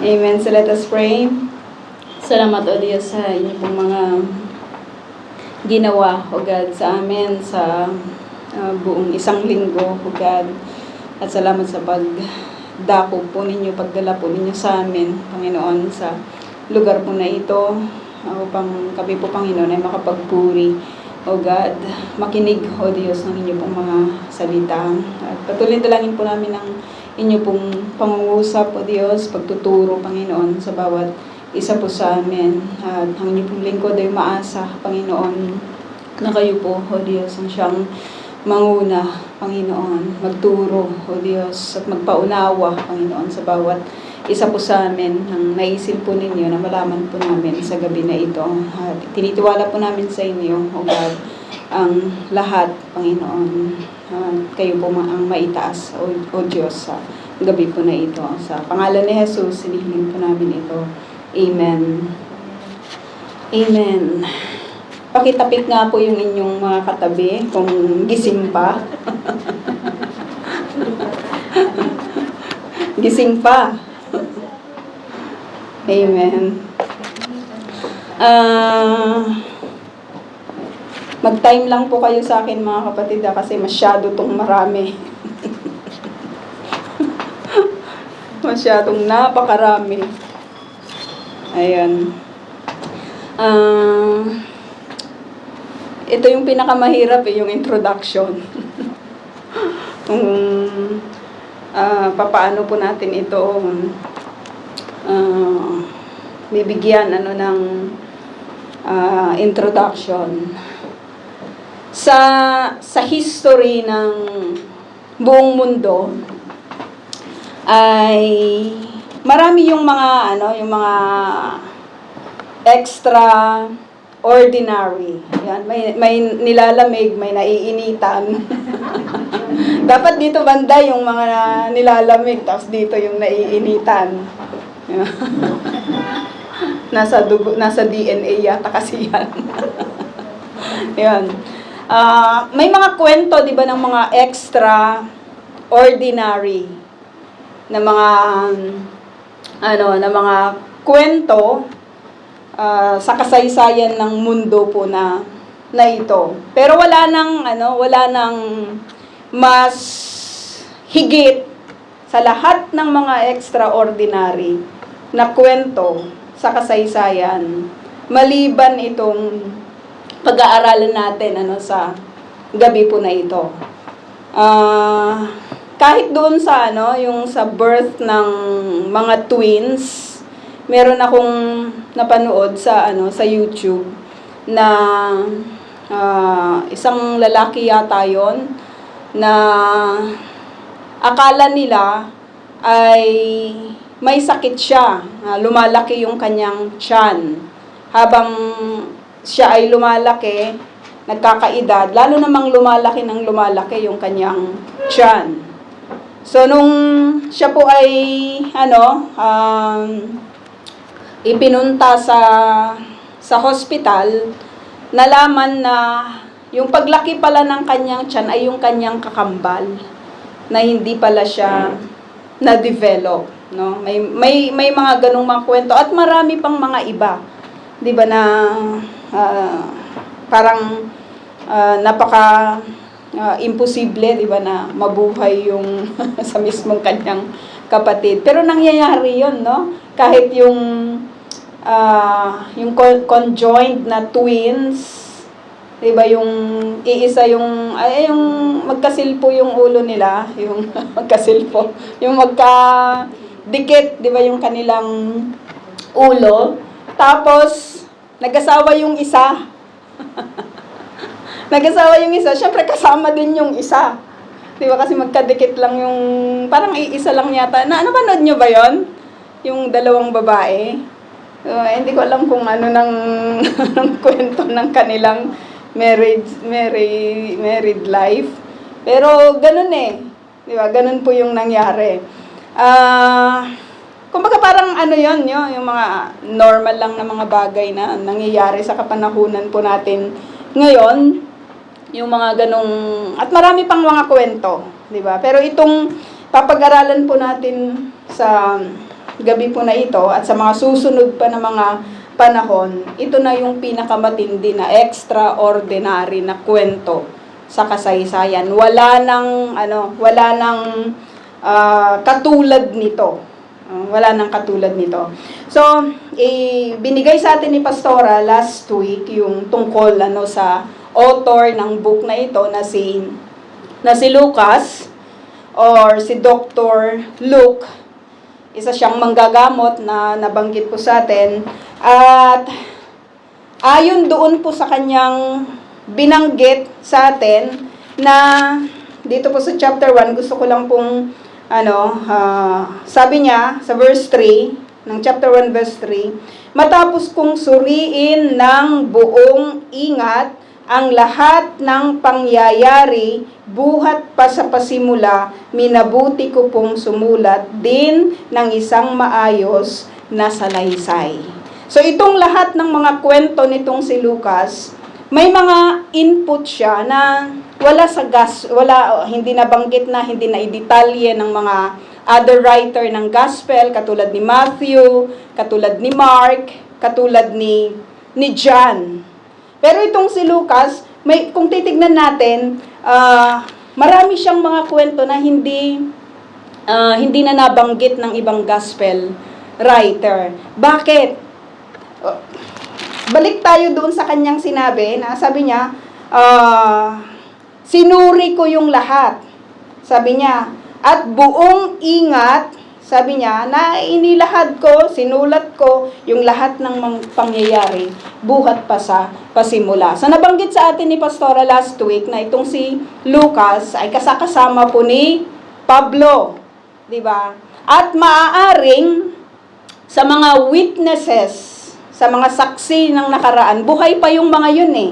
Amen. So let us pray. Salamat o Diyos sa inyo pong mga ginawa, O God, sa amin sa buong isang linggo, O God. At salamat sa pagdako po ninyo, pagdala po ninyo sa amin, Panginoon, sa lugar po na ito, upang kami po, Panginoon, ay makapagpuri, O God, makinig, O Diyos, ng inyo pong mga salita. At patuloy dalangin po namin ang inyo pong pangungusap, O Diyos, pagtuturo, Panginoon, sa bawat isa po sa amin. At ang inyo pong lingkod ay maasa, Panginoon, na kayo po, O Diyos, ang siyang manguna, Panginoon, magturo, O Diyos, at magpaunawa, Panginoon, sa bawat isa po sa amin, ang naisin po ninyo na malaman po namin sa gabi na ito. At tinitiwala po namin sa inyo, O God, ang lahat, Panginoon. Kayo po ang maitaas, O Diyos, sa gabi po na ito. Sa pangalan ni Jesus, sinihiling po namin ito. Amen. Amen. Pakitapik nga po yung inyong mga katabi kung gising pa. Gising pa. Amen. Mag-time lang po kayo sa akin, mga kapatid, kasi masyado tong marami. Masyadong napakarami. Ayan. Ito yung pinakamahirap, yung introduction. Kung papaano po natin ito bibigyan ng introduction. Sa history ng buong mundo ay marami yung mga yung mga extraordinary. Yan, may nilalamig, may naiinitan. Dapat dito banda yung mga nilalamig, tapos dito yung naiinitan. Nasa dugo, nasa DNA yata kasi yan. Yan. May mga kwento, 'di ba, ng mga extraordinary na mga na mga kwento sa kasaysayan ng mundo po na ito. Pero wala nang mas higit sa lahat ng mga extraordinary na kwento sa kasaysayan, maliban itong pag-aaralan natin sa gabi po na ito. Kahit doon sa yung sa birth ng mga twins, meron akong napanood sa sa YouTube na isang lalaki yata yon na akala nila ay may sakit siya. Lumalaki yung kanyang tiyan. Habang siya ay lumalaki, nagkakaedad, lalo namang lumalaki yung kanyang tiyan. So, nung siya po ay, ipinunta sa hospital, nalaman na yung paglaki pala ng kanyang tiyan ay yung kanyang kakambal, na hindi pala siya na-develop. No? May mga ganung mga kwento at marami pang mga iba, 'di ba, na parang napaka imposible, 'di ba, na mabuhay yung sa mismong kanyang kapatid. Pero nangyayari 'yon, no? Kahit yung conjoined na twins, 'di ba, yung iisa yung magkasilpo yung ulo nila, yung magkasilpo, yung dikit, 'di ba, yung kanilang ulo. Tapos nag-asawa yung isa. Nag-asawa yung isa, syempre kasama din yung isa. 'Di ba, kasi magkadikit lang yung parang iisa lang yata. Napanood nyo ba 'yon? Yung dalawang babae. Hindi ko alam kung ng kwento ng kanilang married life. Pero ganun 'di ba? Ganun po yung nangyari. Kumbaga parang yon, yung mga normal lang na mga bagay na nangyayari sa kapanahunan po natin ngayon, yung mga ganong, at marami pang mga kwento, 'di ba? Pero itong papag-aralan po natin sa gabi po na ito at sa mga susunod pa na mga panahon, ito na yung pinakamatindi na extraordinary na kwento sa kasaysayan. Wala nang katulad nito. Wala nang katulad nito. So, binigay sa atin ni Pastora last week yung tungkol sa author ng book na ito na si Lucas or si Dr. Luke. Isa siyang manggagamot na nabanggit po sa atin. At ayon doon po sa kanyang binanggit sa atin na dito po sa chapter 1, gusto ko lang pong sabi niya sa verse 3 ng chapter 1 verse 3, matapos kong suriin ng buong ingat ang lahat ng pangyayari buhat pa sa pasimula, minabuti ko pong sumulat din ng isang maayos na salaysay. So itong lahat ng mga kwento nitong si Lucas, may mga input siya na hindi nabanggit na, hindi na idetalye ng mga other writer ng gospel, katulad ni Matthew, katulad ni Mark, katulad ni John. Pero itong si Lucas, kung titignan natin, marami siyang mga kwento na hindi na nabanggit ng ibang gospel writer. Bakit? Balik tayo doon sa kanyang sinabi, na sabi niya, sinuri ko yung lahat. Sabi niya, at buong ingat, sabi niya, na inilahad ko, sinulat ko yung lahat ng pangyayari buhat pa sa pasimula. So nabanggit sa atin ni Pastora last week na itong si Lucas ay kasama po ni Pablo, di ba? At maaaring sa mga witnesses, sa mga saksi ng nakaraan, buhay pa yung mga yun eh.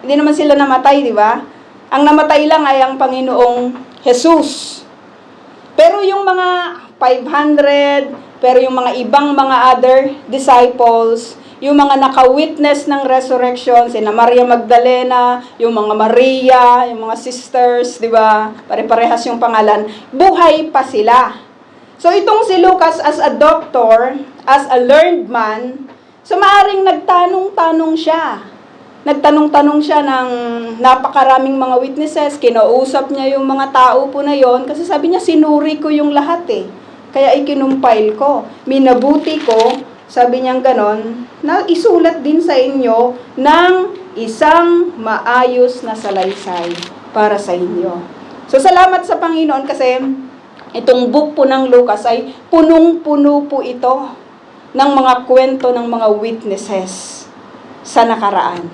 Hindi naman sila namatay, di ba? Ang namatay lang ay ang Panginoong Jesus. Pero yung mga 500, pero yung mga ibang mga other disciples, yung mga naka-witness ng resurrection, sina Maria Magdalena, yung mga Maria, yung mga sisters, di ba? Pare-parehas yung pangalan, buhay pa sila. So itong si Lucas as a doctor, as a learned man, so maaring nagtanong-tanong siya. Nagtanong-tanong siya ng napakaraming mga witnesses, kinausap niya yung mga tao po na yon, kasi sabi niya, sinuri ko yung lahat eh. Kaya ikinumpile ko, minabuti ko, sabi niya ganon, na isulat din sa inyo ng isang maayos na salaysay para sa inyo. So salamat sa Panginoon kasi itong book po ng Lucas ay punong-puno po ito ng mga kwento ng mga witnesses sa nakaraan.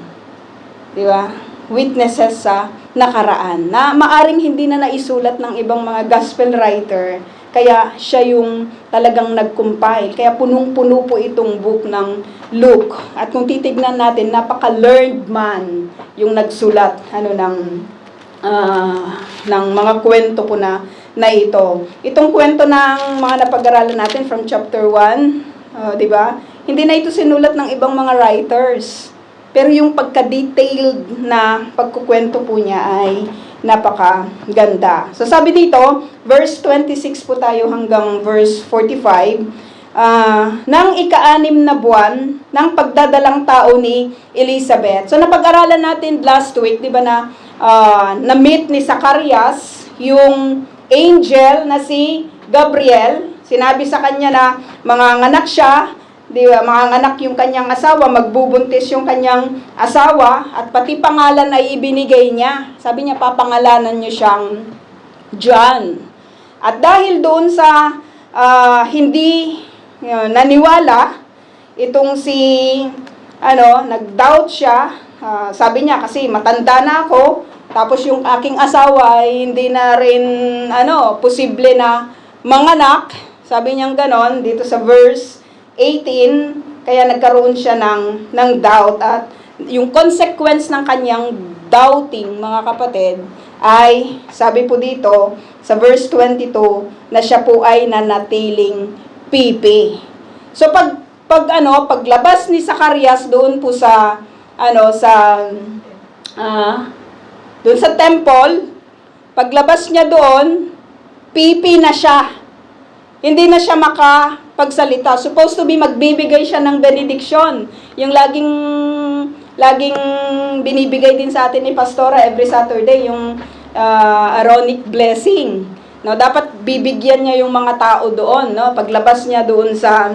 Di ba? Witnesses sa nakaraan na maaring hindi na naisulat ng ibang mga gospel writer, kaya siya yung talagang nag-compile. Kaya punong-puno po itong book ng Luke. At kung titignan natin, napaka-learned man yung nagsulat ng mga kwento po na ito. Itong kwento ng mga napag-aralan natin from chapter 1, di ba? Hindi na ito sinulat ng ibang mga writers. Pero yung pagka-detailed na pagkukwento po niya ay napakaganda. So sabi dito, verse 26 po tayo hanggang verse 45, nang ika-6 na buwan ng pagdadalang tao ni Elizabeth. So napag-aralan natin last week, di ba na-meet ni Zacarias yung angel na si Gabriel. Sinabi sa kanya na manganganak siya, di ba, manganganak yung kanyang asawa, magbubuntis yung kanyang asawa, at pati pangalan ay ibinigay niya. Sabi niya, papangalanan niyo siyang John. At dahil doon sa hindi naniwala, itong nag-doubt siya, sabi niya, kasi matanda na ako, tapos yung aking asawa ay hindi na rin, posible na manganak. Sabi niya ganon, dito sa verse 18, kaya nagkaroon siya ng doubt. At yung consequence ng kanyang doubting, mga kapatid, ay, sabi po dito, sa verse 22, na siya po ay nanatiling pipi. So, paglabas ni Zacarias doon po doon sa temple, paglabas niya doon, pipi na siya. Hindi na siya makapagsalita. Supposed to be magbibigay siya ng benediction. Yung laging binibigay din sa atin ni Pastora every Saturday, yung Aaronic blessing. No, dapat bibigyan niya yung mga tao doon, no? Paglabas niya doon sa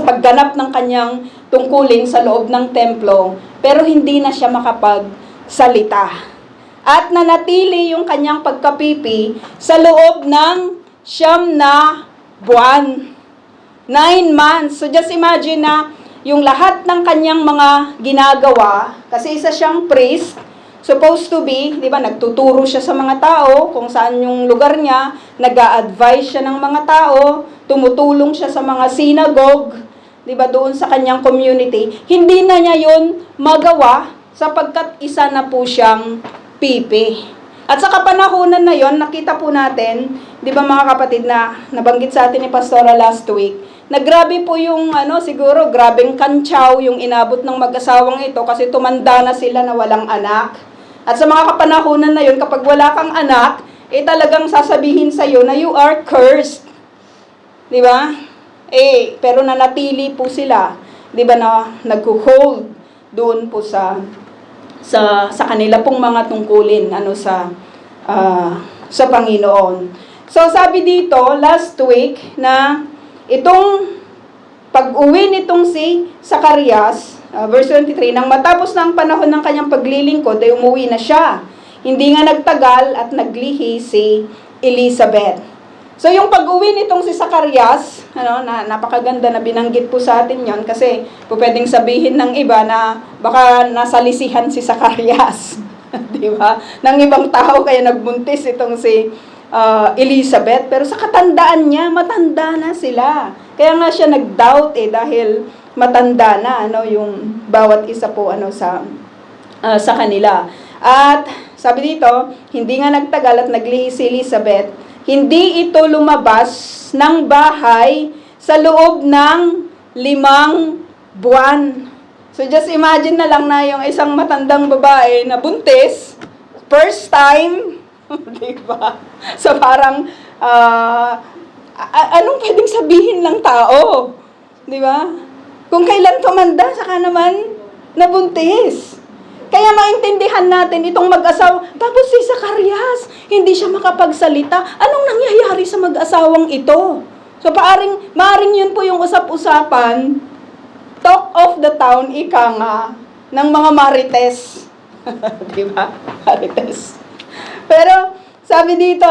pagganap ng kanyang tungkulin sa loob ng templo, pero hindi na siya makapagsalita. At nanatili yung kanyang pagkapipi sa loob ng 9 na buwan. 9 months. So just imagine na yung lahat ng kanyang mga ginagawa, kasi isa siyang priest, supposed to be, di ba, nagtuturo siya sa mga tao kung saan yung lugar niya, nag-a-advise siya ng mga tao, tumutulong siya sa mga synagogue, di ba, doon sa kanyang community. Hindi na niya yun magawa sapagkat isa na po siyang pipi. At sa kapanahunan na yon, nakita po natin, di ba mga kapatid, na nabanggit sa atin ni Pastora last week, na grabe po yung, siguro, grabeng kantsaw yung inabot ng mag-asawang ito kasi tumanda na sila na walang anak. At sa mga kapanahunan na yon, kapag wala kang anak, talagang sasabihin sa'yo na you are cursed. Di ba? Pero nanatili po sila, di ba, na nag-hold doon po sa kanila pong mga tungkulin sa Panginoon. So sabi dito last week na itong pag-uwi nitong si Zacarias, verse 23, nang matapos na ang panahon ng kanyang paglilingkod ay umuwi na siya. Hindi nga nagtagal at naglihi si Elizabeth. So yung pag-uwi nitong si Zacarias, na napakaganda na binanggit po sa atin yon, kasi po pwedeng sabihin ng iba na baka nasalisihan si Zacarias, di ba? Ng ibang tao kaya nagbuntis itong si Elizabeth, pero sa katandaan niya, matanda na sila. Kaya nga siya nag-doubt dahil matanda na yung bawat isa po sa kanila. At sabi dito, hindi nga nagtagal at naglihi si Elizabeth. Hindi ito lumabas ng bahay sa loob ng 5 buwan. So just imagine na lang na yung isang matandang babae na buntis, first time, di ba? So parang, anong pwedeng sabihin ng tao? Di ba? Kung kailan tumanda, saka naman nabuntis. Kaya maintindihan natin itong mag-asawa. Tapos si Zacarias, hindi siya makapagsalita. Anong nangyayari sa mag-asawang ito? So maaring yun po yung usap-usapan, talk of the town, ika nga, ng mga marites. Di ba? Marites. Pero sabi dito,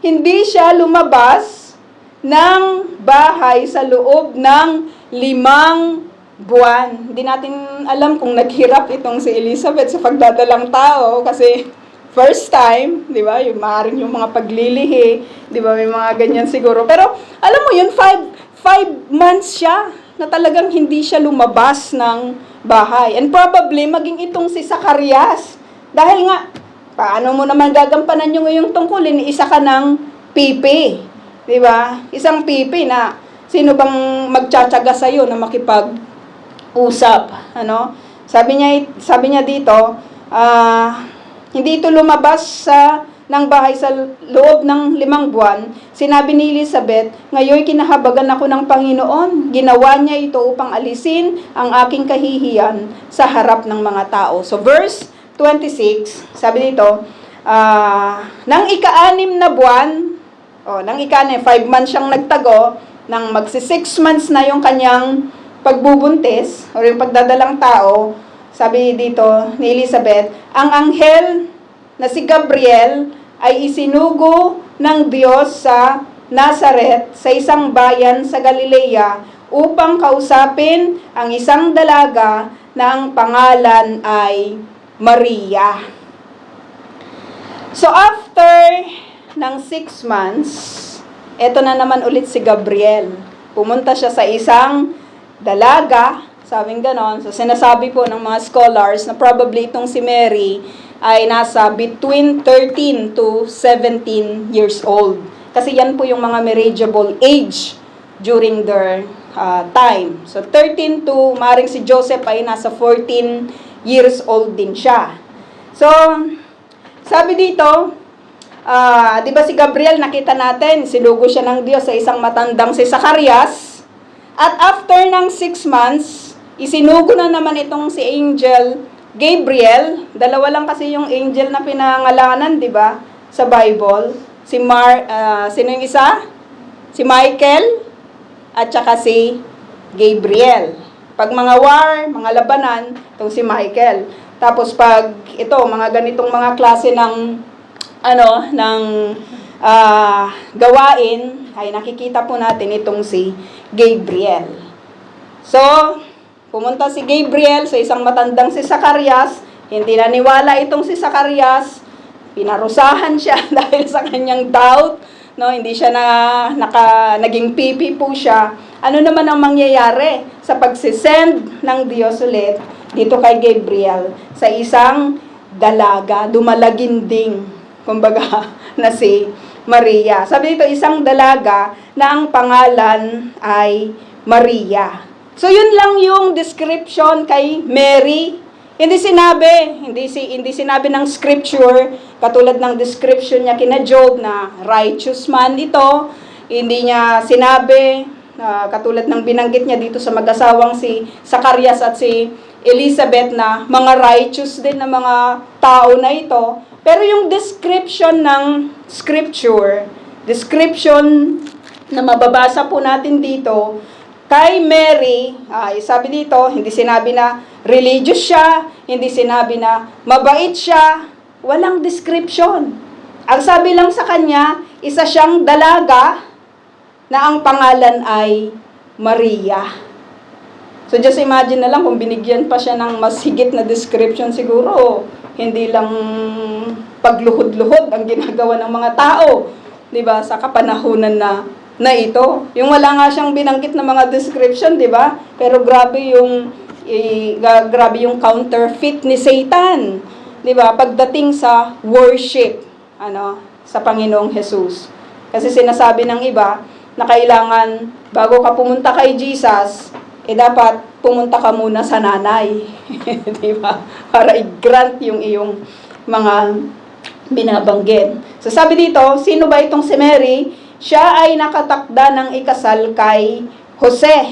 hindi siya lumabas ng bahay sa loob ng 5 buwan. Hindi natin alam kung naghirap itong si Elizabeth sa pagdadalang tao kasi first time, di ba? Yung maaaring yung mga paglilihi, di ba? May mga ganyan siguro. Pero alam mo yun, 5 months siya na talagang hindi siya lumabas ng bahay. And probably maging itong si Zacarias. Dahil nga, paano mo naman gagampanan yung iyong tungkulin? Isa ka ng pipi. Di ba? Isang pipi na sino bang magtsatsaga sa'yo na makipag-usap? Sabi niya dito, hindi ito lumabas ng bahay sa loob ng 5 buwan. Sinabi ni Elizabeth, ngayon kinahabagan ako ng Panginoon. Ginawa niya ito upang alisin ang aking kahihiyan sa harap ng mga tao. So verse 26, sabi dito, nang ika-6 na buwan, nang ika-6, 5 months siyang nagtago, nang magsi-6 months na yung kanyang pagbubuntis, o yung pagdadalang tao, sabi dito ni Elizabeth, ang anghel na si Gabriel ay isinugo ng Diyos sa Nazareth, sa isang bayan sa Galilea, upang kausapin ang isang dalaga na ang pangalan ay Maria. So after ng 6 months, eto na naman ulit si Gabriel. Pumunta siya sa isang dalaga, sabing ganon. So sinasabi po ng mga scholars na probably itong si Mary ay nasa between 13 to 17 years old. Kasi yan po yung mga marriageable age during their time. So 13 to, maring si Joseph ay nasa 14 years old din siya. So, sabi dito, Di ba si Gabriel, nakita natin, sinugo siya ng Diyos sa isang matandang si Zacarias. At after ng 6 months, isinugo na naman itong si Angel Gabriel. Dalawa lang kasi yung angel na pinangalanan, di ba? Sa Bible. Sino yung isa? Si Michael at saka si Gabriel. Pag mga war, mga labanan, itong si Michael. Tapos pag ito, mga ganitong mga klase ng gawain, ay nakikita po natin itong si Gabriel. So, pumunta si Gabriel sa isang matandang si Zacarias, hindi naniwala itong si Zacarias, pinarusahan siya dahil sa kanyang doubt, no, hindi siya naging pipi po siya. Ano naman ang mangyayari sa pagsisend ng Diyos ulit dito kay Gabriel sa isang dalaga, dumalaginding, kumbaga, na si Maria. Sabi dito, isang dalaga na ang pangalan ay Maria. So, yun lang yung description kay Mary. Hindi sinabi ng scripture, katulad ng description niya kina Job na righteous man ito. Hindi niya sinabi, katulad ng binanggit niya dito sa mag-asawang si Zacarias at si Elizabeth na mga righteous din na mga tao na ito. Pero yung description ng scripture, description na mababasa po natin dito, kay Mary, sabi dito, hindi sinabi na religious siya, hindi sinabi na mabait siya, walang description. Ang sabi lang sa kanya, isa siyang dalaga na ang pangalan ay Maria. So just imagine na lang kung binigyan pa siya ng mas higit na description, siguro hindi lang pagluhod-luhod ang ginagawa ng mga tao, 'di ba, sa kapanahunan na ito. Yung wala nga siyang binanggit na mga description, 'di ba? Pero grabe yung counterfeit ni Satan, 'di ba? Pagdating sa worship, sa Panginoong Jesus. Kasi sinasabi ng iba na kailangan bago ka pumunta kay Jesus, dapat pumunta ka muna sa nanay. Di ba? Para i-grant yung iyong mga binabanggit. So sabi dito, sino ba itong si Mary? Siya ay nakatakda ng ikasal kay Jose,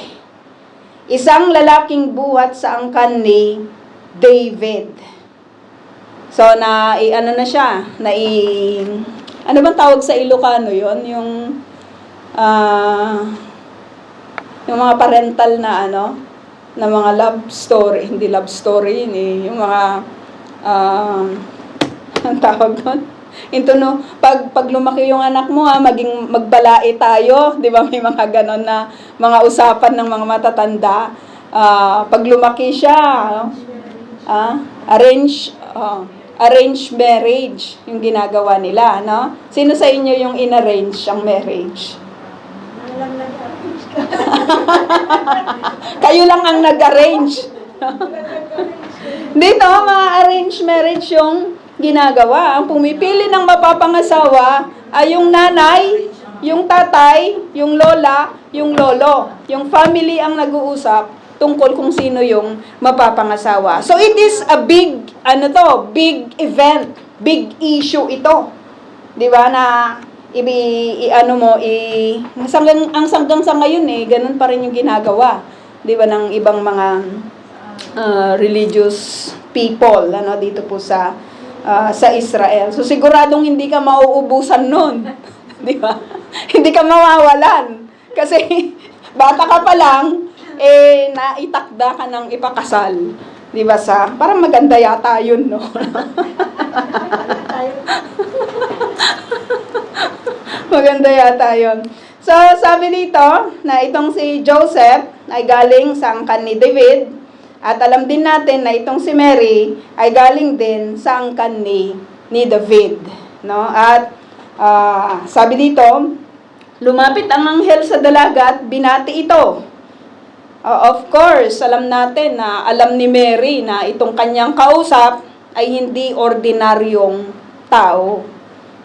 isang lalaking buhat sa angkan ni David. So ano bang tawag sa Ilocano yon? Yung mga parental na na mga love story, hindi love story yun yung mga ang tawag doon. Pag lumaki yung anak mo, magbalae tayo, 'di ba? May mga ganon na mga usapan ng mga matatanda. Pag lumaki siya, arrange marriage yung ginagawa nila, no? Sino sa inyo yung in-arrange ang marriage? Kayo lang ang nag-arrange. Dito, mga arranged marriage yung ginagawa. Ang pumipili ng mapapangasawa ay yung nanay, yung tatay, yung lola, yung lolo. Yung family ang nag-uusap tungkol kung sino yung mapapangasawa. So it is a big event, big issue ito. 'Di ba na hanggang sa ngayon ganun pa rin yung ginagawa, 'di ba, ng ibang mga religious people dito po sa Israel. So siguradong hindi ka mauubusan noon, 'di ba? Hindi ka mawawalan kasi bata ka pa lang naitakda ka ng ipakasal, 'di ba, parang maganda yata 'yun, no? Maganda yata yun. So, sabi dito na itong si Joseph ay galing sa angkan ni David. At alam din natin na itong si Mary ay galing din sa angkan ni David. No? At sabi dito, lumapit ang anghel sa dalaga at binati ito. Of course, alam natin na alam ni Mary na itong kanyang kausap ay hindi ordinaryong tao.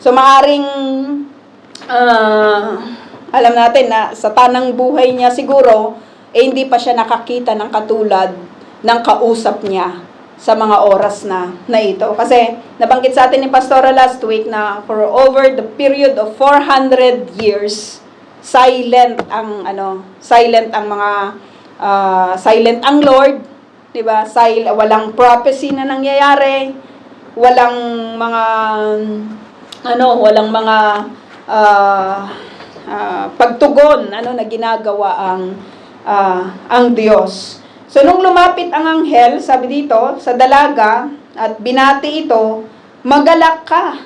So, maaring alam natin na sa tanang buhay niya siguro, hindi pa siya nakakita ng katulad ng kausap niya sa mga oras na ito. Kasi nabanggit sa atin ni Pastora last week na for over the period of 400 years, silent ang silent ang Lord, 'di ba? Walang prophecy na nangyayari, walang mga pagtugon na ginagawa ang Diyos. So, nung lumapit ang anghel, sabi dito, sa dalaga, at binati ito, magalak ka.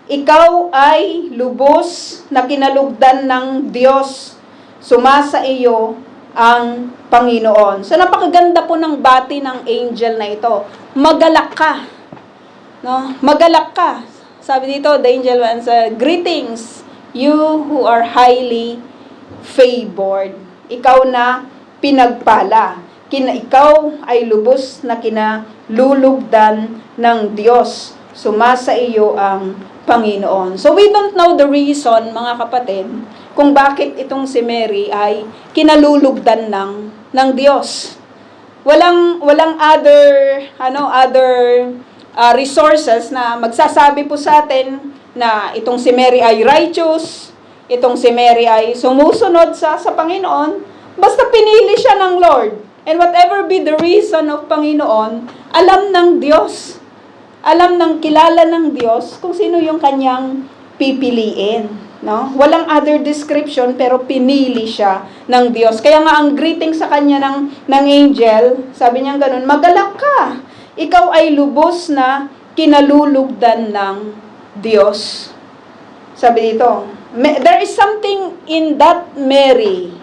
Ikaw ay lubos na kinalugdan ng Diyos. Sumasa iyo ang Panginoon. So, napakaganda po ng bati ng angel na ito. Magalak ka. No? Magalak ka. Sabi dito, the angel said, greetings, you who are highly favored. Ikaw na pinagpala. Ikaw ay lubos na kinalulugdan ng Diyos. Sumasa iyo ang Panginoon. So we don't know the reason, mga kapatid, kung bakit itong si Mary ay kinalulugdan ng Diyos. Walang other resources na magsasabi po sa atin na itong si Mary ay righteous, itong si Mary ay sumusunod sa Panginoon, basta pinili siya ng Lord. And whatever be the reason of Panginoon, alam ng Diyos. Kilala ng Diyos kung sino yung kanyang pipiliin. No? Walang other description, pero pinili siya ng Diyos. Kaya nga ang greeting sa kanya ng angel, sabi niya ganun, magalak ka. Ikaw ay lubos na kinalulugdan ng Diyos. Sabi dito, there is something in that Mary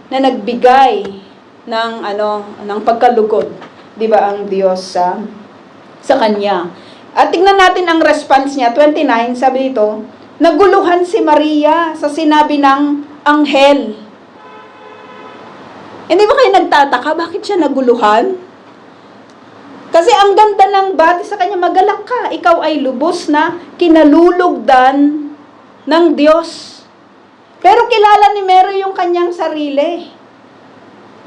na nagbigay ng pagkalugod, 'di ba, ang Diyos sa kanya. At tingnan natin ang response niya, 29, sabi dito, naguluhan si Maria sa sinabi ng anghel. Hindi ba kayo nagtataka bakit siya naguluhan? Kasi ang ganda ng bati sa kanya, magalak ka, ikaw ay lubos na kinalulugdan ng Diyos. Pero kilala ni Mary yung kanyang sarili.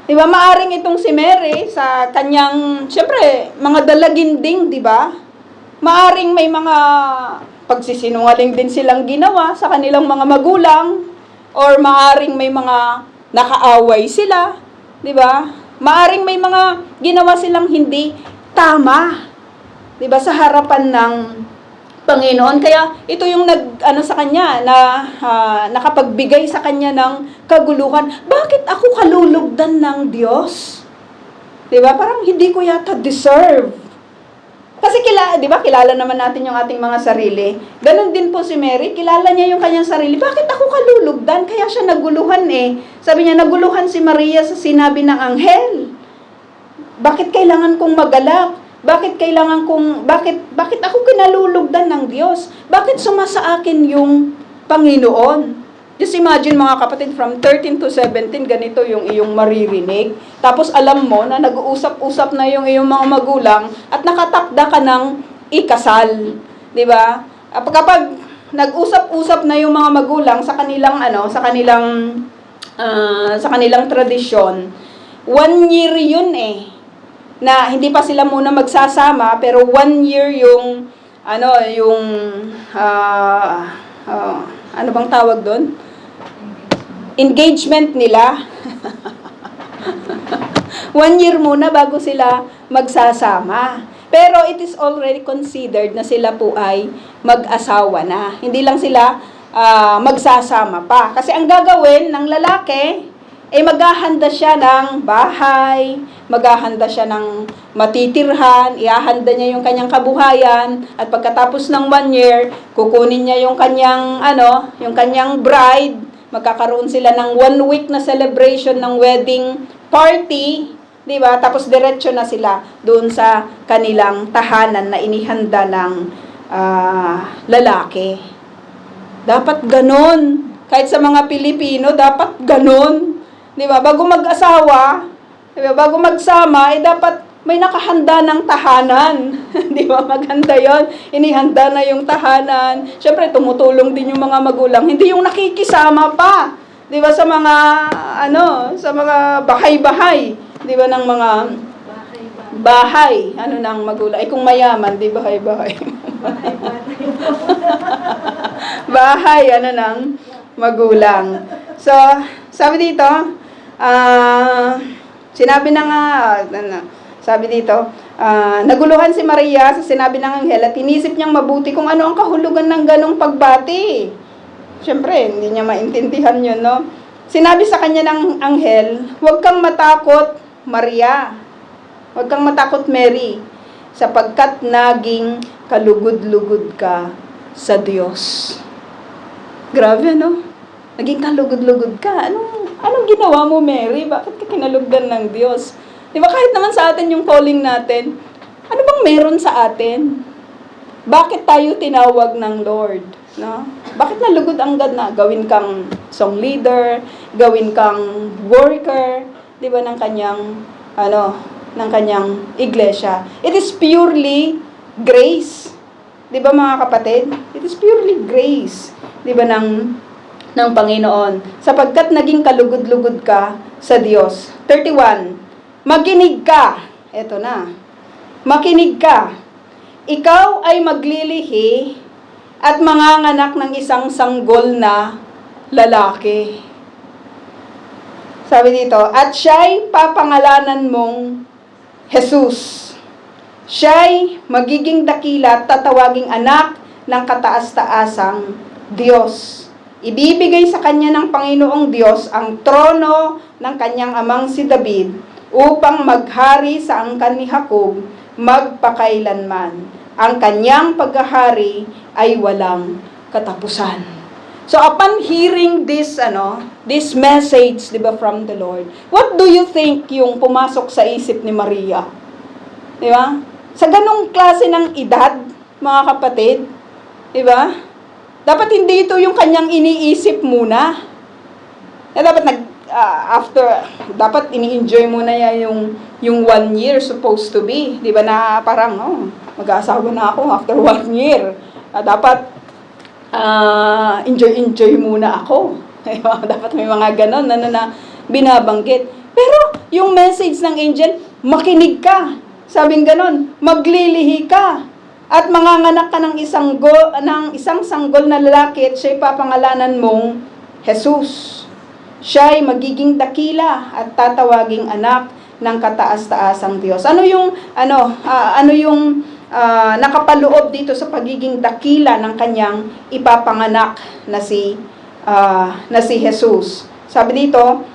Diba, maaring itong si Mary sa kanyang, siyempre, mga dalaginding, diba? Maaring may mga pagsisinungaling din silang ginawa sa kanilang mga magulang, or maaring may mga nakaaway sila, diba? Maaring may mga ginawa silang hindi tama, diba, sa harapan ng Panginoon. Kaya ito yung sa kanya na nakapagbigay sa kanya ng kaguluhan. Bakit ako kalulugdan ng Diyos? 'Di ba? Parang hindi ko yata deserve. Kasi kilala naman natin yung ating mga sarili. Ganon din po si Mary, kilala niya yung kanyang sarili. Bakit ako kalulugdan? Kaya siya naguluhan eh. Sabi niya, naguluhan si Maria sa sinabi ng anghel. Bakit kailangan kong magalak? Bakit ako kinalulugdan ng Diyos? Bakit sumasa akin yung Panginoon? Just imagine, mga kapatid, from 13 to 17, ganito yung iyong maririnig. Tapos alam mo na nag-uusap-usap na yung iyong mga magulang at nakatakda ka ng ikasal. 'Di ba? Kapag nag-usap-usap na yung mga magulang sa kanilang tradisyon, 1 year yun eh, na hindi pa sila muna magsasama, pero 1 year yung ano bang tawag doon? Engagement nila. 1 year muna bago sila magsasama. Pero it is already considered na sila po ay mag-asawa na. Hindi lang sila magsasama pa. Kasi ang gagawin ng lalaki, maghahanda siya ng bahay, maghahanda siya ng matitirhan, ihahanda niya yung kanyang kabuhayan, at pagkatapos ng 1 year, kukunin niya yung kanyang bride, magkakaroon sila ng 1 week na celebration ng wedding party, di ba? Tapos diretso na sila doon sa kanilang tahanan na inihanda ng lalaki. Dapat ganon. Kahit sa mga Pilipino, dapat ganon. Di ba? Bago mag-asawa, di ba? Bago magsama, dapat may nakahanda ng tahanan. Di ba? Maganda yon. Inihanda na yung tahanan. Siyempre, tumutulong din yung mga magulang. Hindi yung nakikisama pa. Di ba? Sa mga, sa mga bahay-bahay. Di ba? Ng mga bahay, ano nang magulang. Kung mayaman, di bahay-bahay. Bahay, ano nang magulang. So, sabi dito, sinabi na nga, sabi dito, naguluhan si Maria sa sinabi ng anghel at inisip niyang mabuti kung ano ang kahulugan ng ganong pagbati. Siyempre, hindi niya maintindihan yun, no? Sinabi sa kanya ng anghel, huwag kang matakot, Maria. Huwag kang matakot, Mary, sapagkat naging kalugod-lugod ka sa Diyos. Grabe, no? Naging kalugod-lugod ka. Anong ginawa mo, Mary? Bakit ka kinalugdan ng Diyos? Di ba kahit naman sa atin yung calling natin, ano bang meron sa atin? Bakit tayo tinawag ng Lord? No? Bakit nalugod ang God na gawin kang song leader, gawin kang worker, di ba, ng kanyang, ng kanyang iglesia? It is purely grace. Di ba, mga kapatid? It is purely grace. Di ba, ng Panginoon. Sapagkat naging kalugod-lugod ka sa Diyos. 31. Makinig ka. Eto na. Makinig ka. Ikaw ay maglilihi at manganganak ng isang sanggol na lalaki. Sabi dito, at siya'y papangalanan mong Jesus. Siya'y magiging dakila at tatawaging anak ng kataas-taasang Diyos. Ibibigay sa kanya ng Panginoong Diyos ang trono ng kanyang amang si David upang maghari sa angkan ni Jacob magpakailanman. Ang kanyang paghahari ay walang katapusan. So upon hearing this message, 'di ba, from the Lord, what do you think yung pumasok sa isip ni Maria? 'Di ba? Sa ganung klase ng edad, mga kapatid, 'di ba? Dapat hindi ito yung kanyang iniisip muna. Dapat dapat ini-enjoy muna yung 1 year supposed to be. 'Di ba, na parang mag-aasawa na ako after 1 year. Dapat enjoy muna ako. Dapat may mga ganon na binabanggit. Pero yung message ng angel, makinig ka. Sabing ganon, maglilihi ka. At manganganak ka ng isang sanggol na lalaki at siya'y papangalanan mong Jesus. Siya'y magiging dakila at tatawaging anak ng kataas-taasang Diyos. Ano yung nakapaloob dito sa pagiging dakila ng kanyang ipapanganak na si Jesus? Sabi dito,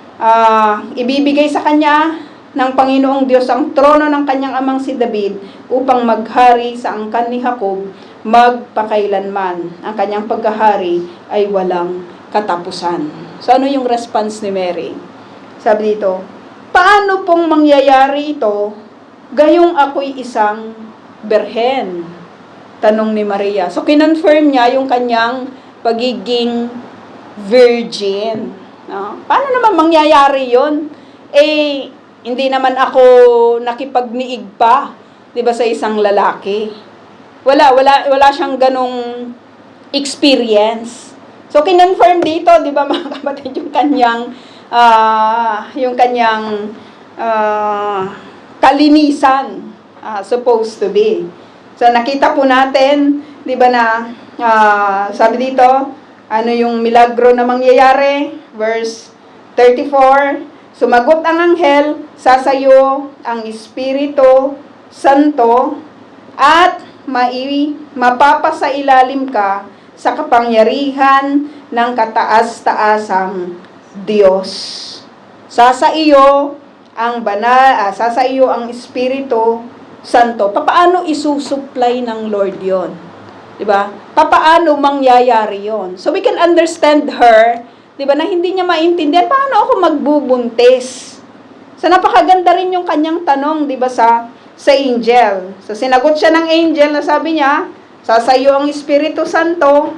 ibibigay sa kanya ng Panginoong Diyos ang trono ng kanyang amang si David upang maghari sa angkan ni Jacob magpakailanman. Ang kanyang paghahari ay walang katapusan. So ano yung response ni Mary? Sabi dito, paano pong mangyayari ito gayong ako'y isang berhen? Tanong ni Maria. So kinonfirm niya yung kanyang pagiging virgin. No? Paano naman mangyayari yun? Hindi naman ako nakipagniig pa, 'di ba, sa isang lalaki. Wala siyang ganong experience. So kinonfirm dito, 'di ba, mga kapatid, yung kanyang kalinisan supposed to be. So nakita po natin, 'di ba, na sabi dito, ano yung milagro na mangyayari? Verse 34, sumagot ang anghel, sasayo ang Espiritu Santo at mapapasailalim ka sa kapangyarihan ng kataas-taasang Diyos. Sasaiyo ang Espiritu Santo. Papaano isusupply ng Lord yon? 'Di ba? Papaano mangyayari yon? So we can understand her, 'di ba, na hindi niya maintindihan paano ako magbubuntis. So napakaganda rin yung kanyang tanong, 'di ba, sa angel. So sinagot siya ng angel na sabi niya, sasayo ang Espiritu Santo,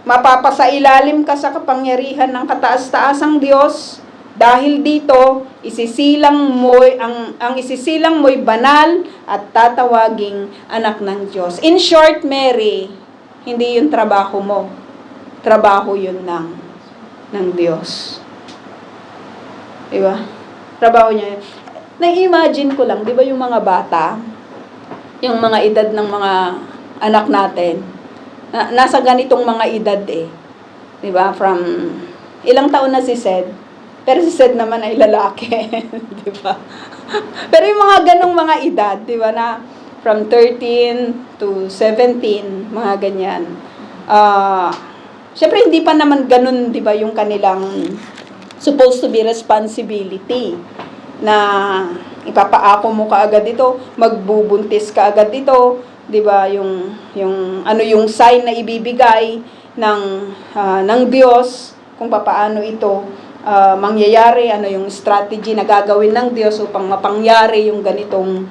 mapapasailalim ka sa kapangyarihan ng kataas-taasang Diyos. Dahil dito, ang isisilang mo'y banal at tatawaging anak ng Diyos. In short, Mary, hindi yun trabaho mo. Trabaho yun ng Diyos. Diba? Trabaho niya yun. Na-imagine ko lang, di ba yung mga bata, yung mga edad ng mga anak natin, nasa ganitong mga edad eh. Di ba? From ilang taon na si Sed, pero si Sed naman ay lalaki. Di ba? Pero yung mga ganong mga edad, di ba, na from 13 to 17, mga ganyan. Syempre, hindi pa naman ganun, di ba, yung kanilang supposed to be responsibility na ipapaako mo kaagad ito, magbubuntis kaagad ito, 'di ba? Yung ano yung sign na ibibigay ng Diyos kung papaano ito mangyayari, ano yung strategy na gagawin ng Diyos upang mapangyari yung ganitong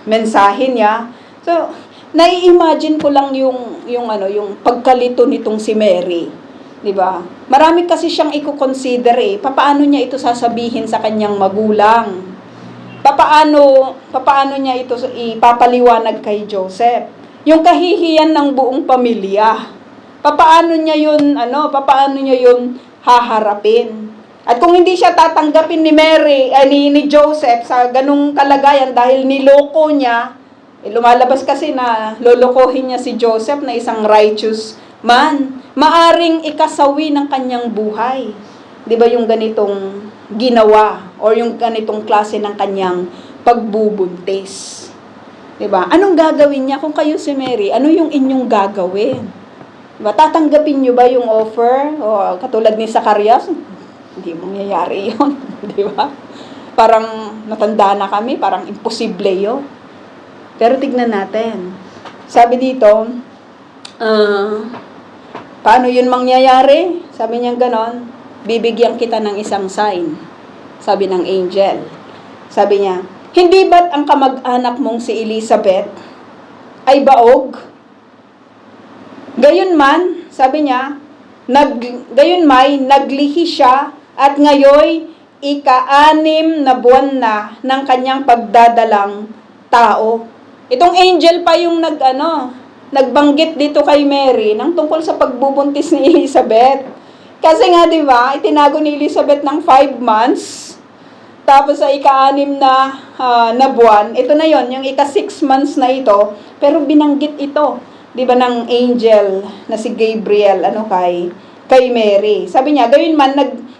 mensahe niya. So, nai-imagine ko lang yung pagkalito nitong si Mary. 'Di ba? Marami kasi siyang i-consider papaano niya ito sasabihin sa kanyang magulang? Papaano niya ito ipapaliwanag kay Joseph? Yung kahihiyan ng buong pamilya. Papaano niya 'yun haharapin? At kung hindi siya tatanggapin ni Mary, ni Joseph sa ganung kalagayan dahil niloko niya, lumalabas kasi na lolokohin niya si Joseph na isang righteous man, maaring ikasawi ng kanyang buhay. 'Di ba yung ganitong ginawa or yung ganitong klase ng kanyang pagbubuntis? 'Di ba? Anong gagawin niya kung kayo si Mary? Ano yung inyong gagawin? 'Di ba? Tatanggapin niyo ba yung offer? O katulad ni Zacarias, hindi mangyayari 'yon, 'di ba? Parang matanda na kami, parang imposible 'yon. Pero tignan natin. Sabi dito, paano yun mangyayari? Sabi niya ganon, bibigyan kita ng isang sign. Sabi ng angel. Sabi niya, hindi ba't ang kamag-anak mong si Elizabeth ay baog? Gayunman, sabi niya, gayunmay, naglihi siya at ngayoy ika-6 na buwan na ng kanyang pagdadalang tao. Itong angel pa yung nagbanggit dito kay Mary ng tungkol sa pagbubuntis ni Elizabeth. Kasi nga, di ba, itinago ni Elizabeth ng 5 months, tapos sa ika-6 na buwan, ito na yon yung ika-6 months na ito, pero binanggit ito, di ba, ng angel na si Gabriel, kay Mary. Sabi niya, gayon man,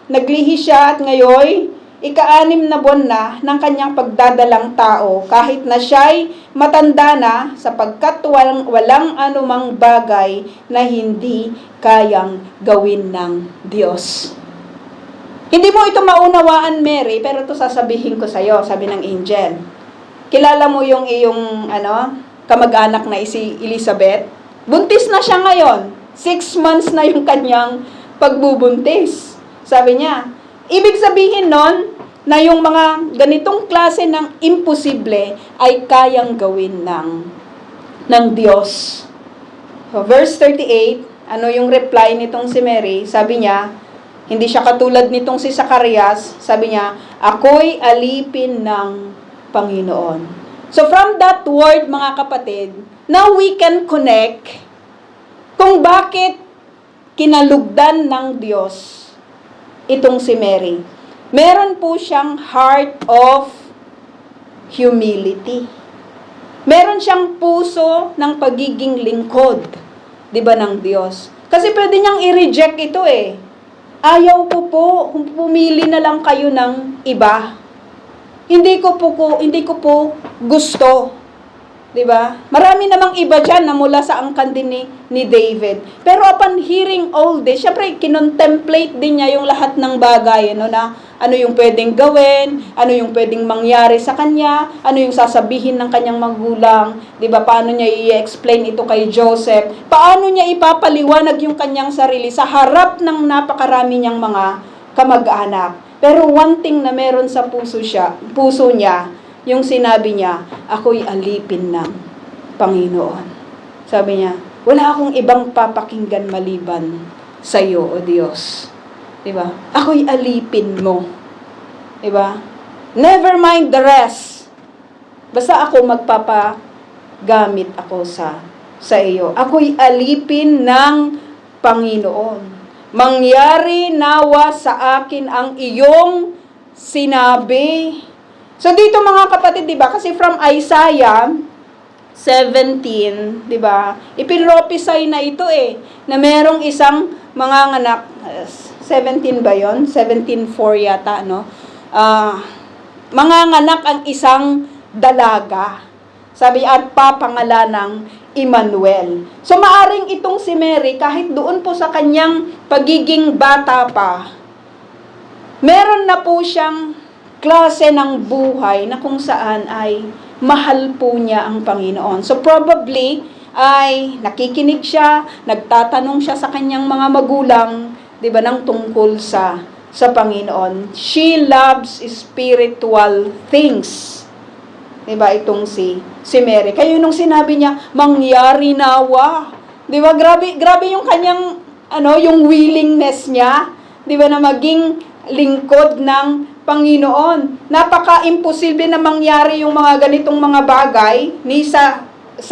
naglihi siya at ngayon, ika-6 na buwan na ng kanyang pagdadalang tao, kahit na siya'y matanda na, sapagkat walang anumang bagay na hindi kayang gawin ng Diyos. Hindi mo ito maunawaan, Mary, pero ito sasabihin ko sa'yo, sabi ng angel. Kilala mo yung iyong kamag-anak na si Elizabeth? Buntis na siya ngayon. 6 months na yung kanyang pagbubuntis. Sabi niya, ibig sabihin nun, na yung mga ganitong klase ng imposible ay kayang gawin ng Diyos. So, verse 38, ano yung reply nitong si Mary? Sabi niya, hindi siya katulad nitong si Zacarias. Sabi niya, ako'y alipin ng Panginoon. So, from that word, mga kapatid, now we can connect kung bakit kinalugdan ng Diyos itong si Mary. Meron po siyang heart of humility. Meron siyang puso ng pagiging lingkod, 'di ba, ng Diyos. Kasi pwede niyang i-reject ito Ayaw ko po, pumili na lang kayo ng iba. Hindi ko po gusto. 'Di ba? Marami namang iba diyan na mula sa angkan din ni David. Pero upon hearing all this, syempre kinontemplate din niya yung lahat ng bagay, na ano yung pwedeng gawin, ano yung pwedeng mangyari sa kanya, ano yung sasabihin ng kanyang magulang, 'di ba? Paano niya i-explain ito kay Joseph? Paano niya ipapaliwanag yung kanyang sarili sa harap ng napakarami niyang mga kamag-anak? Pero one thing na meron sa puso niya, yung sinabi niya, ako'y alipin ng Panginoon. Sabi niya, wala akong ibang papakinggan maliban sa iyo, O Diyos. Diba? Ako'y alipin mo. Diba? Never mind the rest. Basta ako magpapagamit ako sa iyo. Ako'y alipin ng Panginoon. Mangyari nawa sa akin ang iyong sinabi. So dito mga kapatid, di ba? Kasi from Isaiah 17, di ba? Ipinropisay na ito na merong isang manganganak, 17 ba yon? 17:4 yata, no? Manganganak ang isang dalaga. Sabi, at papangalan ng Emmanuel. So maaring itong si Mary, kahit doon po sa kanyang pagiging bata pa, meron na po siyang klase ng buhay na kung saan ay mahal po niya ang Panginoon. So probably ay nakikinig siya, nagtatanong siya sa kanyang mga magulang, 'di ba, nang tungkol sa Panginoon. She loves spiritual things. 'Di ba itong si Mary. Kaya nung sinabi niya, mangyari nawa. 'Di ba? Grabe yung kanyang yung willingness niya, 'di ba, na maging lingkod ng Panginoon. Napaka-imposible na mangyari yung mga ganitong mga bagay ni sa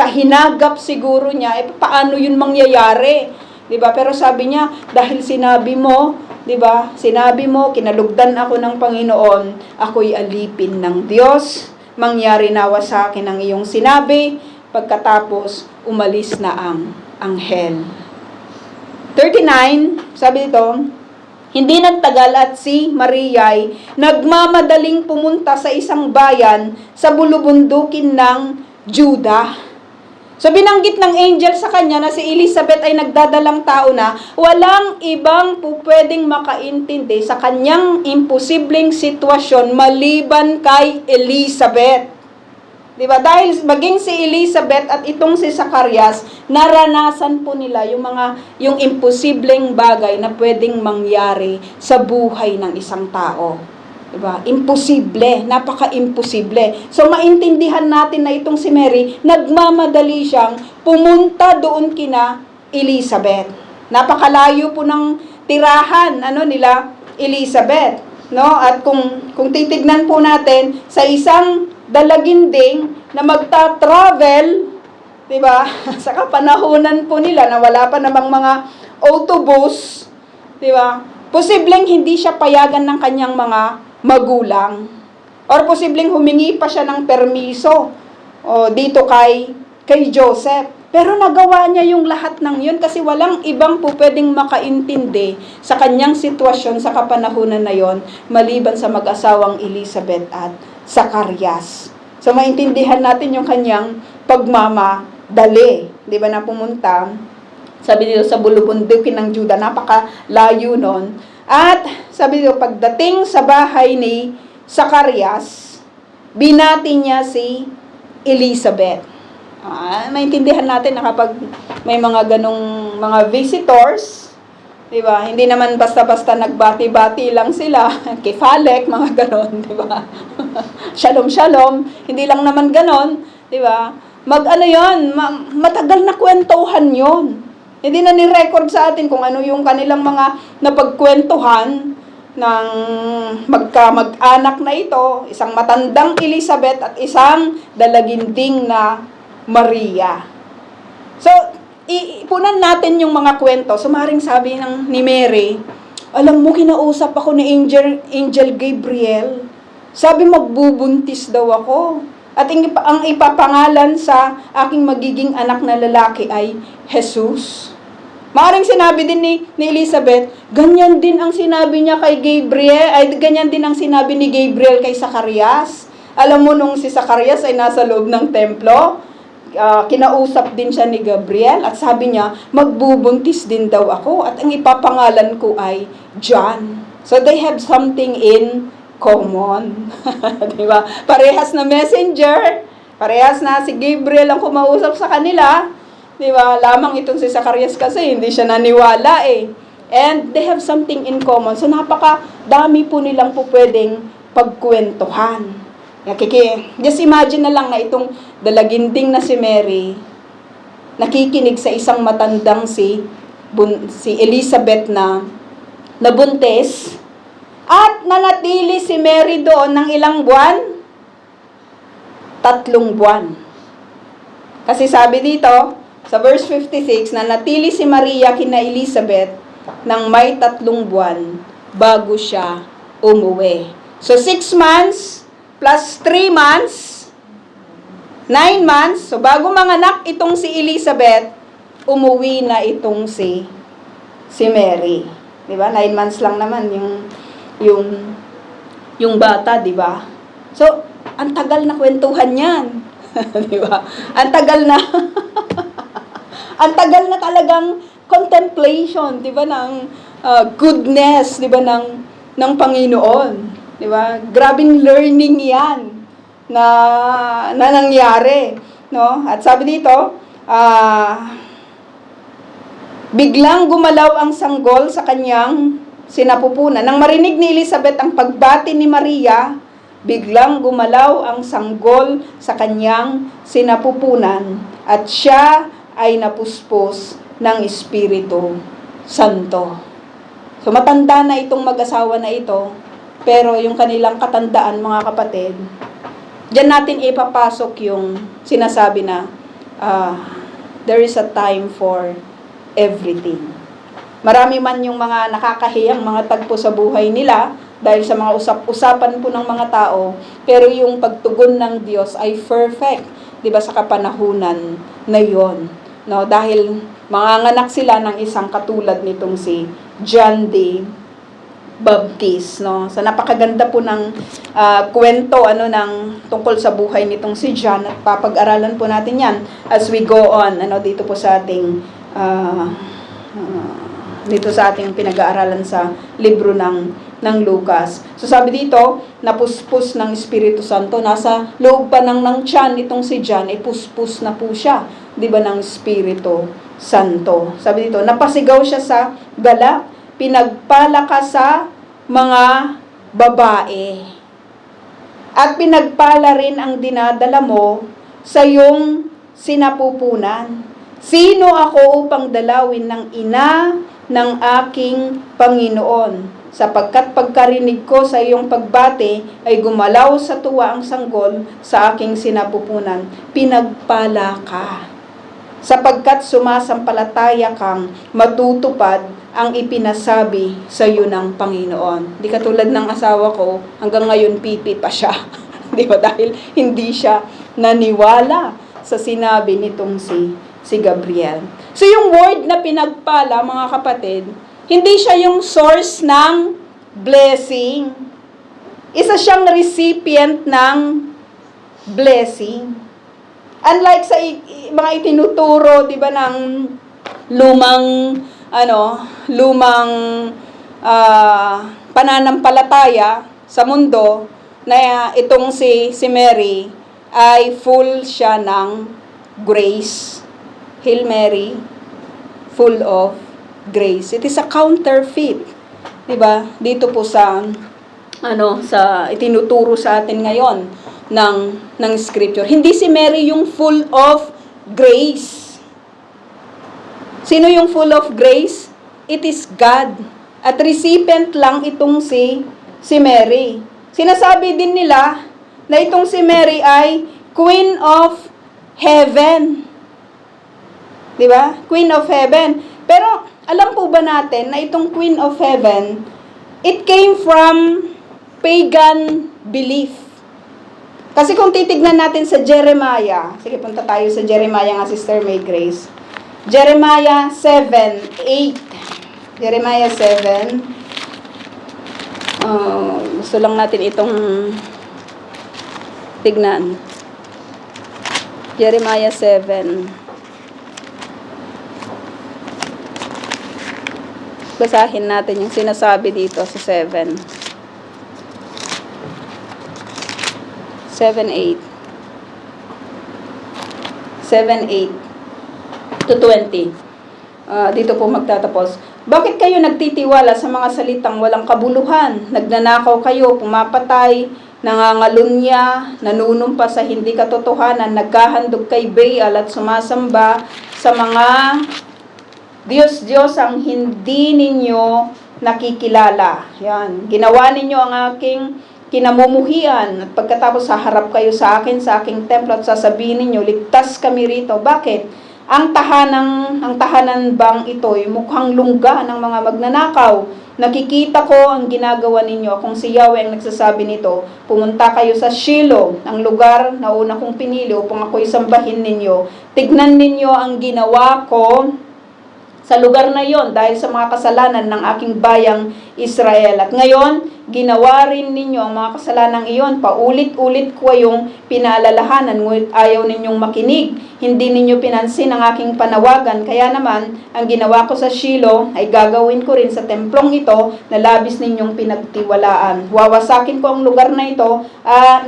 hinagap siguro niya, paano yun mangyayari? 'Di ba? Pero sabi niya, dahil sinabi mo, 'di ba? Sinabi mo, kinalugdan ako ng Panginoon, ako'y alipin ng Diyos. Mangyari nawa sa akin ang iyong sinabi. Pagkatapos, umalis na ang anghel. 39, sabi dito, hindi nagtagal at si Maria ay nagmamadaling pumunta sa isang bayan sa bulubundukin ng Juda. So binanggit ng angel sa kanya na si Elizabeth ay nagdadalang tao na walang ibang pwedeng makaintindi sa kanyang imposibleng sitwasyon maliban kay Elizabeth. Diba? Dahil maging si Elizabeth at itong si Zacarias, naranasan po nila yung imposibleng bagay na pwedeng mangyari sa buhay ng isang tao. Diba? Imposible, napaka-imposible. So maintindihan natin na itong si Mary, nagmamadali siyang pumunta doon kina Elizabeth. Napakalayo po ng tirahan nila Elizabeth, no? At kung titignan po natin sa isang dalaginding na magta-travel, 'di ba? Sa kapanahunan po nila na wala pa namang mga autobus, 'di ba? Posibleng hindi siya payagan ng kanyang mga magulang. Or posibleng humingi pa siya ng permiso dito kay Joseph. Pero nagawa niya yung lahat ng yun kasi walang ibang po pwedeng makaintindi sa kanyang sitwasyon sa kapanahunan na yon maliban sa mag-asawang Elizabeth at Zacarias. So maintindihan natin yung kanyang pagmamadali. Di ba na pumunta, sabi dito sa bulubundukin ng Juda, napakalayo nun. At sabi dito, pagdating sa bahay ni Zacarias, binati niya si Elizabeth. Maintindihan natin na kapag may mga ganong mga visitors, di ba? Hindi naman basta-basta nagbati-bati lang sila, kifalek, mga ganon, di ba? Shalom, shalom. Hindi lang naman ganon, di ba? Matagal na kwentuhan yon. Hindi na ni-record sa atin kung ano yung kanilang mga napagkwentuhan ng mag-anak na ito, isang matandang Elizabeth at isang dalaginding na Maria. So, ipunan natin yung mga kwento. So, maring sabi ni Mary, alam mo, kinausap ako ni Angel Gabriel. Sabi, magbubuntis daw ako. At ang ipapangalan sa aking magiging anak na lalaki ay Jesus. Maring sinabi din ni Elizabeth, ganyan din ang sinabi niya kay Gabriel, ay ganyan din ang sinabi ni Gabriel kay Zacarias. Alam mo, nung si Zacarias ay nasa loob ng templo, kinausap din siya ni Gabriel at sabi niya, magbubuntis din daw ako at ang ipapangalan ko ay John. So they have something in common. Diba? Parehas na messenger, parehas na si Gabriel ang kumausap sa kanila. Diba? Lamang itong si Zacarias kasi hindi siya naniwala And they have something in common. So napakadami po nilang po pwedeng pagkwentuhan. Just imagine na lang na itong dalaginding na si Mary, nakikinig sa isang matandang si Elizabeth na nabuntis, at nanatili si Mary doon ng ilang buwan? 3 buwan. Kasi sabi dito, sa verse 56, nanatili si Maria kina Elizabeth ng may 3 buwan bago siya umuwi. So 6 months, plus 3 months, 9 months. So, bago manganak itong si Elizabeth, umuwi na itong si Mary. Diba? 9 months lang naman yung bata, diba? So, ang tagal na kwentuhan yan. Diba? Ang tagal na, ang tagal na talagang contemplation, diba, ng goodness, diba, ng Panginoon. Diba? Grabing learning yan na nangyari. No? At sabi dito, biglang gumalaw ang sanggol sa kanyang sinapupunan. Nang marinig ni Elizabeth ang pagbati ni Maria, biglang gumalaw ang sanggol sa kanyang sinapupunan at siya ay napuspos ng Espiritu Santo. So matanda na itong mag-asawa na ito, pero yung kanilang katandaan, mga kapatid, diyan natin ipapasok yung sinasabi na there is a time for everything. Marami man yung mga nakakahiyang mga tagpo sa buhay nila dahil sa mga usap-usapan po ng mga tao, pero yung pagtugon ng Diyos ay perfect, 'di ba, sa kapanahunan na 'yon. No, dahil manganganak sila ng isang katulad nitong si John the Baptist, no. So napakaganda po ng kwento tungkol sa buhay nitong si John, at papag-aralan po natin 'yan as we go on dito po sa ating dito sa ating pinag-aaralan sa libro ng Lucas. So sabi dito, napuspos ng Espiritu Santo, nasa loob pa ng tiyan itong si John, puspos na po siya, 'di ba, ng Espiritu Santo. Sabi dito, napasigaw siya sa galak, pinagpala ka sa mga babae, at pinagpala rin ang dinadala mo sa iyong sinapupunan. Sino ako upang dalawin ng ina ng aking Panginoon? Sapagkat pagkarinig ko sa iyong pagbati, ay gumalaw sa tuwa ang sanggol sa aking sinapupunan. Pinagpala ka, sapagkat sumasampalataya kang matutupad ang ipinasabi sa iyo ng Panginoon. Di katulad ng asawa ko, hanggang ngayon pipi pa siya. Di ba? Dahil hindi siya naniwala sa sinabi nitong si Gabriel. So yung word na pinagpala, mga kapatid, hindi siya yung source ng blessing. Isa siyang recipient ng blessing. Unlike sa mga itinuturo, 'di ba, ng lumang pananampalataya sa mundo, na itong si Mary ay full siya ng grace. Hail Mary, full of grace. It is a counterfeit, 'di ba? Dito po sa sa itinuturo sa atin ngayon ng scripture. Hindi si Mary yung full of grace. Sino yung full of grace? It is God. At recipient lang itong si Mary. Sinasabi din nila na itong si Mary ay Queen of Heaven. 'Di ba? Queen of Heaven. Pero alam po ba natin na itong Queen of Heaven, it came from pagan belief. Kasi kung titignan natin sa Jeremiah, sige, punta tayo sa Jeremiah nga, Sister May Grace. Jeremiah 7:8. Jeremiah 7. Gusto lang natin itong tignan. Jeremiah 7. Basahin natin yung sinasabi dito sa 7. 7:8 to 20. Dito po magtatapos. Bakit kayo nagtitiwala sa mga salitang walang kabuluhan? Nagnanakaw kayo, pumapatay, nangangalunya, nanunumpa sa hindi katotohanan, naghahandog kay Baal at sumasamba sa mga Diyos ang hindi ninyo nakikilala. Yan. Ginawa ninyo ang aking kinamumuhian, at pagkatapos haharap kayo sa aking templo, at sasabihin ninyo, ligtas kami rito. Bakit? Ang tahanan bang ito'y mukhang lungga ng mga magnanakaw, Nakikita ko ang ginagawa ninyo. Kung si Yahweh ang nagsasabi nito, pumunta kayo sa Shiloh, ang lugar na una kong pinili upang ako'y sambahin ninyo. Tignan ninyo ang ginawa ko sa lugar na yon dahil sa mga kasalanan ng aking bayang Israel. At ngayon, ginawa rin ninyo ang mga kasalanang iyon. Paulit-ulit ko yung pinaalalahanan, ngunit ayaw ninyong makinig. Hindi ninyo pinansin ang aking panawagan. Kaya naman, ang ginawa ko sa Shiloh ay gagawin ko rin sa templong ito na labis ninyong pinagtiwalaan. Wawasakin ko ang lugar na ito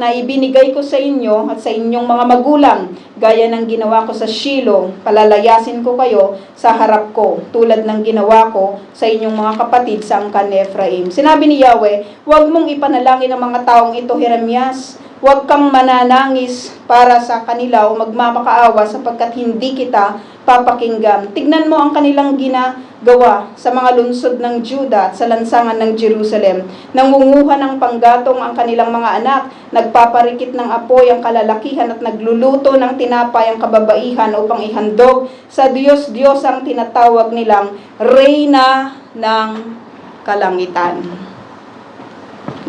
na ibinigay ko sa inyo at sa inyong mga magulang. Gaya ng ginawa ko sa Shiloh, palalayasin ko kayo sa harap ko, tulad ng ginawa ko sa inyong mga kapatid sa angkan ni Ephraim. Sinabi ni Yahweh, huwag mong ipanalangin ang mga taong ito, Jeremias. Huwag kang mananangis para sa kanila o magmamakaawa sapagkat hindi kita papakinggan. Tignan mo ang kanilang ginagawa sa mga lungsod ng Juda at sa lansangan ng Jerusalem. Nangunguha ng panggatong ang kanilang mga anak, nagpaparikit ng apoy ang kalalakihan at nagluluto ng tinapay ang kababaihan upang ihandog sa Diyos ang tinatawag nilang Reyna ng Kalangitan.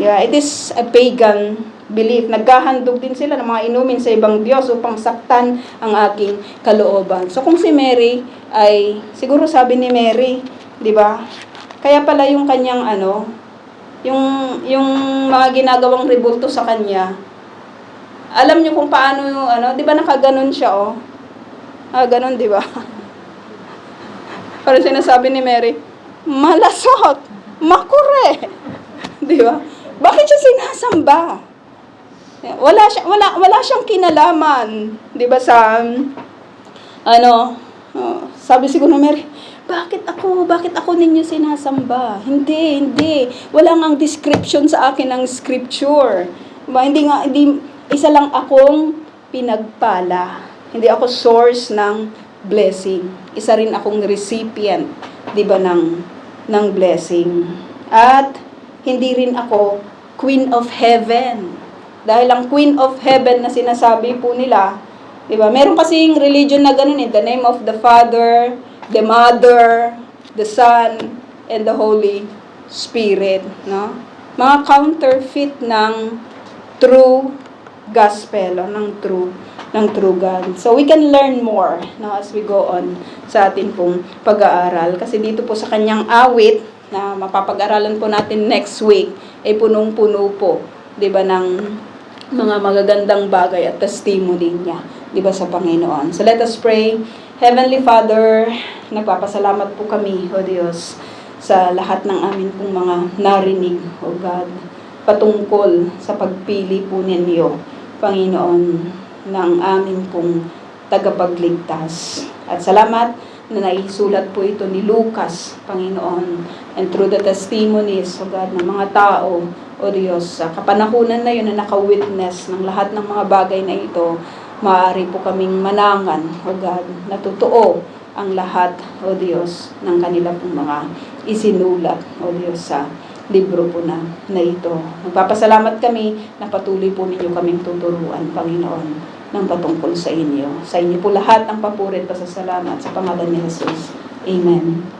Yeah, it is a pagan belief. Naghahandog din sila ng mga inumin sa ibang Diyos upang saktan ang aking kalooban. So kung si Mary ay, siguro sabi ni Mary, di ba? Kaya pala yung kanyang yung mga ginagawang rebulto sa kanya. Alam niyo kung paano di ba nakaganon siya, oh. Ganon, di ba? Parang sinasabi ni Mary, malasot, makure. Di ba? Bakit siya sinasamba? Wala siyang kinalaman, 'di ba, sa sabi siguro ni Mary, bakit ako ninyo sinasamba? Hindi. Wala ngang description sa akin ng scripture. Diba? Hindi isa lang akong pinagpala. Hindi ako source ng blessing. Isa rin akong recipient, 'di ba, ng blessing. At hindi rin ako Queen of Heaven. Dahil ang Queen of Heaven na sinasabi po nila, di ba? Meron kasing religion na ganun, the name of the Father, the Mother, the Son, and the Holy Spirit, no? Mga counterfeit ng true gospel, ng true God. So we can learn more, no, as we go on sa atin pong pag-aaral. Kasi dito po sa kanyang awit na mapapag-aralan po natin next week, ay punong-puno po, 'di ba, ng mga magagandang bagay at testimony niya, 'di ba, sa Panginoon. So let us pray. Heavenly Father, nagpapasalamat po kami, O Diyos, sa lahat ng amin pong mga narinig, O God, patungkol sa pagpili po ninyo, Panginoon, ng amin pong tagapagligtas. At salamat na naisulat po ito ni Lucas, Panginoon, and through the testimonies, O God, ng mga tao, O Diyos, sa kapanahunan na yun na naka-witness ng lahat ng mga bagay na ito, maaari po kaming manangan, O God, na totoo ang lahat, O Diyos, ng kanila pong mga isinulat, O Diyos, sa libro po na ito. Nagpapasalamat kami na patuloy po ninyo kaming tuturuan, Panginoon, ng patungkol sa inyo. Sa inyo po lahat ang papuri at pasasalamat sa pangalan ni Jesus. Amen.